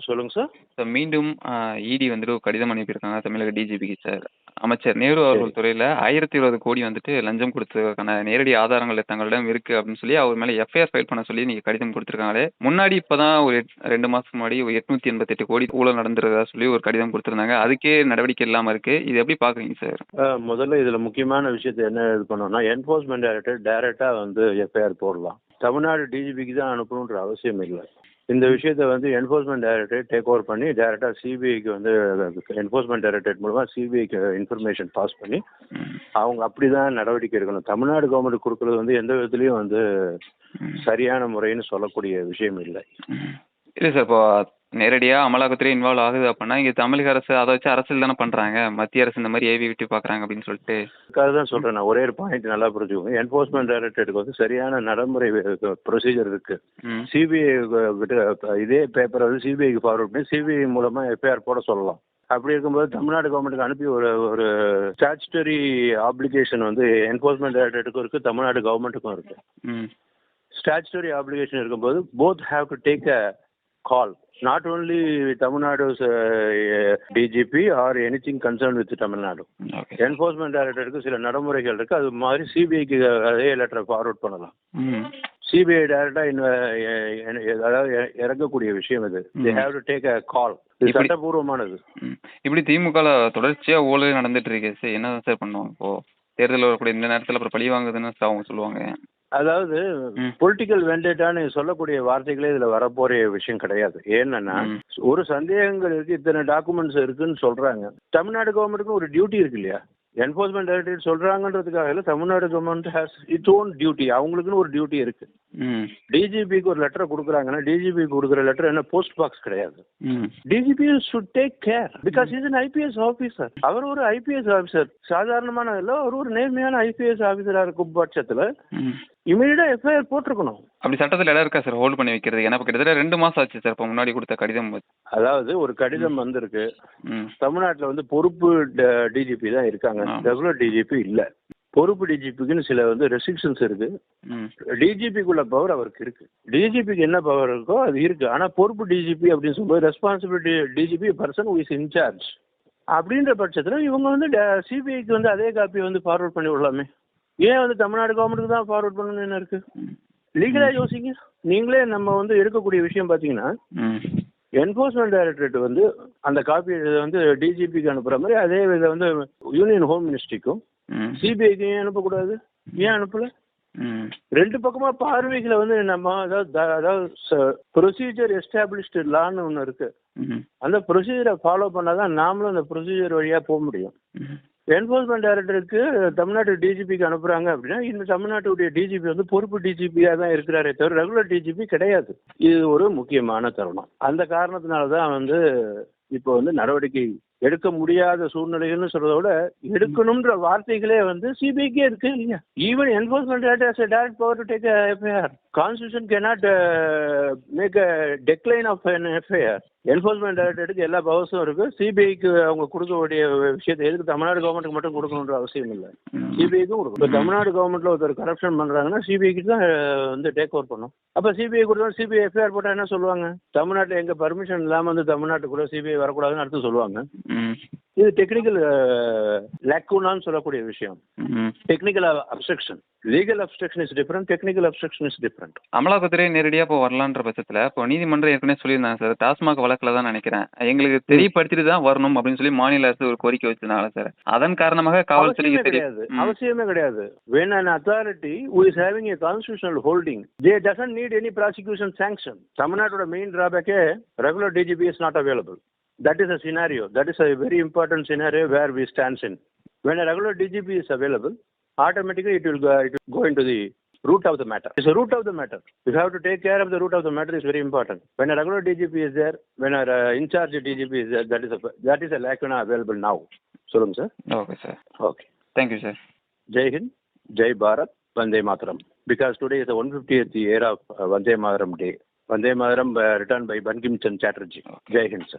சொல்லுங்க sir. Sir மீண்டும் இடி வந்துட்டு ஒரு கடிதம் அனுப்பியிருக்காங்க தமிழக டிஜிபிக்கு சார். அமைச்சர் நேரு சரி. அவர்கள் துறையில 1020 கோடி வந்துட்டு லஞ்சம் கொடுத்ததற்கான நேரடி ஆதாரங்கள் தங்களிடம் இருக்கு அப்படின்னு சொல்லி அவர் மேல எஃப்ஐஆர் ஃபைல் பண்ண சொல்லி நீங்க கடிதம் கொடுத்திருக்காங்களே. முன்னாடி இப்பதான் ஒரு 2 மாசத்துக்கு முன்னாடி ஒரு 888 கோடி ஊழல் நடந்துறதா சொல்லி ஒரு கடிதம் கொடுத்திருந்தாங்க. அதுக்கே நடவடிக்கை இல்லாம இருக்கு. இது எப்படி பாக்குறீங்க சார்? முதல்ல இதுல முக்கியமான விஷயத்தை என்ன இது பண்ணணும்னா, என்ஃபோர்ஸ்மெண்ட் டைரக்டர் டைரக்டா வந்து எஃப்ஐஆர் போடலாம். தமிழ்நாடு டிஜிபிக்கு தான் அனுப்பணுன்ற அவசியம் இல்லை. இந்த விஷயத்தை வந்து என்ஃபோர்ஸ்மெண்ட் டைரக்டரேட் டேக் ஓவர் பண்ணி டைரெக்டாக சிபிஐக்கு வந்து என்ஃபோர்ஸ்மெண்ட் டைரக்டரேட் மூலமாக சிபிஐக்கு இன்ஃபர்மேஷன் பாஸ் பண்ணி அவங்க அப்படி தான் நடவடிக்கை எடுக்கணும். தமிழ்நாடு கவர்மெண்ட் கொடுக்குறது வந்து எந்த விதத்துலையும் வந்து சரியான முறைன்னு சொல்லக்கூடிய விஷயம் இல்லை. இல்லை சார், இப்போ நேரடியாக அமலாக்கத்துறை இன்வால்வ் ஆகுது அப்படின்னா இங்கே தமிழக அரசு அதை வச்சு அரசியல் தானே பண்ணுறாங்க. மத்திய அரசு இந்த மாதிரி ஏவி விட்டு பார்க்குறாங்க அப்படின்னு சொல்லிட்டு அதுக்காக தான் சொல்கிறேன். நான் ஒரே ஒரு பாயிண்ட் நல்லா புரிஞ்சுக்கோங்க. என்ஃபோர்ஸ்மெண்ட் டைரக்டரேட்டுக்கு வந்து சரியான நடைமுறை ப்ரொசீஜர் இருக்கு. சிபிஐ கிட்ட இதே பேப்பரை வந்து சிபிஐக்கு ஃபார்வர்ட் பண்ணி சிபிஐ மூலமாக எஃப்ஐஆர் போட சொல்லலாம். அப்படி இருக்கும்போது தமிழ்நாடு கவர்மெண்ட்டுக்கு அனுப்பி ஒரு ஸ்டாச்சுட்டரி ஆப்ளிகேஷன் வந்து என்ஃபோர்ஸ்மெண்ட் டைரக்டரேட்டுக்கும் இருக்குது, தமிழ்நாடு கவர்மெண்ட்டுக்கும் இருக்குது. ஸ்டாச்சுட்டரி ஆப்ளிகேஷன் இருக்கும்போது both have to take a call, not only Tamil Nadu's DGP or anything concerned with Tamil Nadu. Okay. Enforcement Directorக்கு சில நடைமுறைகள் இருக்கு. அது மாதிரி சிபிஐக்கு அதே லெட்டரை ஃபார்வர்ட் பண்ணலாம். சிபிஐ டைரக்டா அதாவது இறக்கக்கூடிய விஷயம் இது. They have to take a call. இது சட்டபூர்வமானது. இப்படி திமுக தொடர்ச்சியா ஊழல் நடந்துட்டு இருக்கு சார். என்ன சார் பண்ணுவாங்க இப்போ தேர்தல் வரக்கூடிய இந்த நேரத்தில் அப்புறம் பழி வாங்குதுன்னு அவங்க சொல்லுவாங்க. அதாவது பொலிட்டிக்கல் வெண்டேட்டான்னு சொல்லக்கூடிய வார்த்தைகளே இதுல வரப்போற விஷயம் கிடையாது. ஏன்னா ஒரு சந்தேகங்கள் இருக்கு, இத்தனை டாக்குமெண்ட்ஸ் இருக்குன்னு சொல்றாங்க. தமிழ்நாடு கவர்மெண்ட்டுக்கும் ஒரு டியூட்டி இருக்கு இல்லையா? என்ஃபோர்ஸ்மெண்ட் டைரக்டரேட் சொல்றாங்கன்றதுக்காக இல்லை, Tamil Nadu government has its own duty. அவங்களுக்குன்னு ஒரு டியூட்டி இருக்கு. டிஜிபிக்கு ஒரு லெட்டரை கொடுக்குறாங்கன்னா டிஜிபி கொடுக்குற லெட்டர் என்ன போஸ்ட் பாக்ஸ் கிடையாது. DGP should take care because is an IPS officer. அவர் ஒரு ஐபிஎஸ் ஆஃபீஸர், சாதாரணமான இல்லை, அவர் ஒரு நேர்மையான ஐபிஎஸ் ஆஃபீஸராக இருக்கும் பட்சத்தில் இமீடியட்டா எஃப்ஐஆர் போட்டிருக்கணும். அப்படி சட்டத்தில் இடம் இருக்கா சார் ஹோல்ட் பண்ணி வைக்கிறது? எனக்கு கிட்டத்தட்ட 2 மாசம் ஆச்சு சார் இப்போ முன்னாடி கொடுத்த கடிதம். அதாவது ஒரு கடிதம் வந்திருக்கு. தமிழ்நாட்டில் வந்து பொறுப்பு டிஜிபி தான் இருக்காங்க, ரெகுலர் டிஜிபி இல்லை. பொறுப்பு டிஜிபிக்குன்னு சில வந்து ரெஸ்ட்ரிக்ஷன்ஸ் இருக்கு. டிஜிபிக்குள்ள பவர் அவருக்கு இருக்கு. டிஜிபிக்கு என்ன பவர் இருக்கோ அது இருக்கு. ஆனா பொறுப்பு டிஜிபி அப்படின்னு சொல்லும்போது responsibility DGP person who is in charge. அப்படின்ற பட்சத்தில் இவங்க வந்து சிபிஐக்கு வந்து அதே காப்பி வந்து ஃபார்வர்ட் பண்ணி விடலாமே. ஏன் வந்து தமிழ்நாடு கவர்மெண்ட்டுக்கு தான் ஃபார்வர்ட் பண்ணணும்னு என்ன இருக்கு? லீகலா யோசிங்க. நீங்களே நம்ம வந்து எடுக்கக்கூடிய விஷயம் பார்த்தீங்கன்னா என்ஃபோர்ஸ்மெண்ட் டைரக்டரேட் வந்து அந்த காப்பி வந்து டிஜிபிக்கு அனுப்புற மாதிரி அதே இதை வந்து யூனியன் ஹோம் மினிஸ்ட்ரிக்கும் சிபிஐக்கு ஏன் அனுப்பக்கூடாது? ஏன் அனுப்பல? ரெண்டு பக்கமா பார்வைகளை வந்து நம்ம அதாவது ப்ரொசீஜர் எஸ்டாப்ளிஷ்டு லான்னு ஒன்று இருக்கு. அந்த ப்ரொசீஜரை ஃபாலோ பண்ணாதான் நாமளும் அந்த ப்ரொசீஜர் வழியா போக முடியும். என்ஃபோர்ஸ்மெண்ட் டைரக்டருக்கு தமிழ்நாட்டு டிஜிபிக்கு அனுப்புறாங்க அப்படின்னா இந்த தமிழ்நாட்டுடைய டிஜிபி வந்து பொறுப்பு டிஜிபியா தான் இருக்கிறாரே தவிர ரெகுலர் டிஜிபி கிடையாது. இது ஒரு முக்கியமான தருணம். அந்த காரணத்தினாலதான் வந்து இப்போ வந்து நடவடிக்கை எடுக்க முடியாத சூழ்நிலைகள்னு சொல்றத விட எடுக்கணும்ன்ற வார்த்தைகளே வந்து சிபிஐக்கே இருக்கு இல்லையா? Even enforcement director power to take FIR. Constitution cannot make a decline of an FIR. Enforcement டைரக்டருக்கு எல்லா பவர்ஸும் இருக்கு. சிபிஐக்கு அவங்க கொடுக்கக்கூடிய விஷயத்தை எதுக்கு தமிழ்நாடு கவர்மெண்ட்டுக்கு மட்டும் கொடுக்கணுன்ற அவசியம் இல்லை, சிபிஐக்கும் கொடுக்கும். இப்போ தமிழ்நாடு கவர்மெண்ட்ல ஒருத்தர் கரப்ஷன் பண்றாங்கன்னா சிபிஐக்கு தான் வந்து டேக் ஓவர் பண்ணும். அப்ப சிபிஐ கொடுத்தா சிபிஐ எஃப்ஐஆர் போட்டா என்ன சொல்லுவாங்க? தமிழ்நாட்டில் எங்க பர்மிஷன் இல்லாம வந்து தமிழ்நாட்டுக்குள்ள சிபிஐ வரக்கூடாதுன்னு அடுத்து சொல்லுவாங்க. இது டெக்னிக்கல் லேக்குனான்னு சொல்லக்கூடிய விஷயம். Technical obstruction, legal obstruction is different, technical obstruction is different. அமலாக்கத்துறை நேரடியாக இப்போ வரலான்ற பட்சத்தில் இப்போ நீதிமன்றம் ஏற்கனவே சொல்லியிருந்தாங்க சார், டாஸ்மாக் வழக்கில் தான் நினைக்கிறேன் எங்களுக்கு தெரியப்படுத்திட்டு தான் வரணும் அப்படின்னு சொல்லி மாநில அரசு ஒரு கோரிக்கை வச்சிருந்தாங்க சார். அதன் காரணமாக காவல்துறை கிடையாது, அவசியமே கிடையாது. when an authority who is having a constitutional holding they doesn't need any prosecution sanction. தமிழ்நாட்டோட மெயின் டிராபேக்கே regular DGP is not available. That is a scenario. That is a very important scenario where we stand in. When a regular DGP is available, automatically it will go into the root of the matter. It's the root of the matter. You have to take care of the root of the matter is very important. When a regular DGP is there, when a in-charge DGP is there, that is a lacuna available now. Solunga sir. Okay sir. Okay. Thank you sir. Jai Hind, Jai Bharat, Vande Mataram. Because today is the 150th year of Vande Mataram Day. Vande Mataram written by Bankim Chandra Chatterjee. Okay. Jai Hind sir.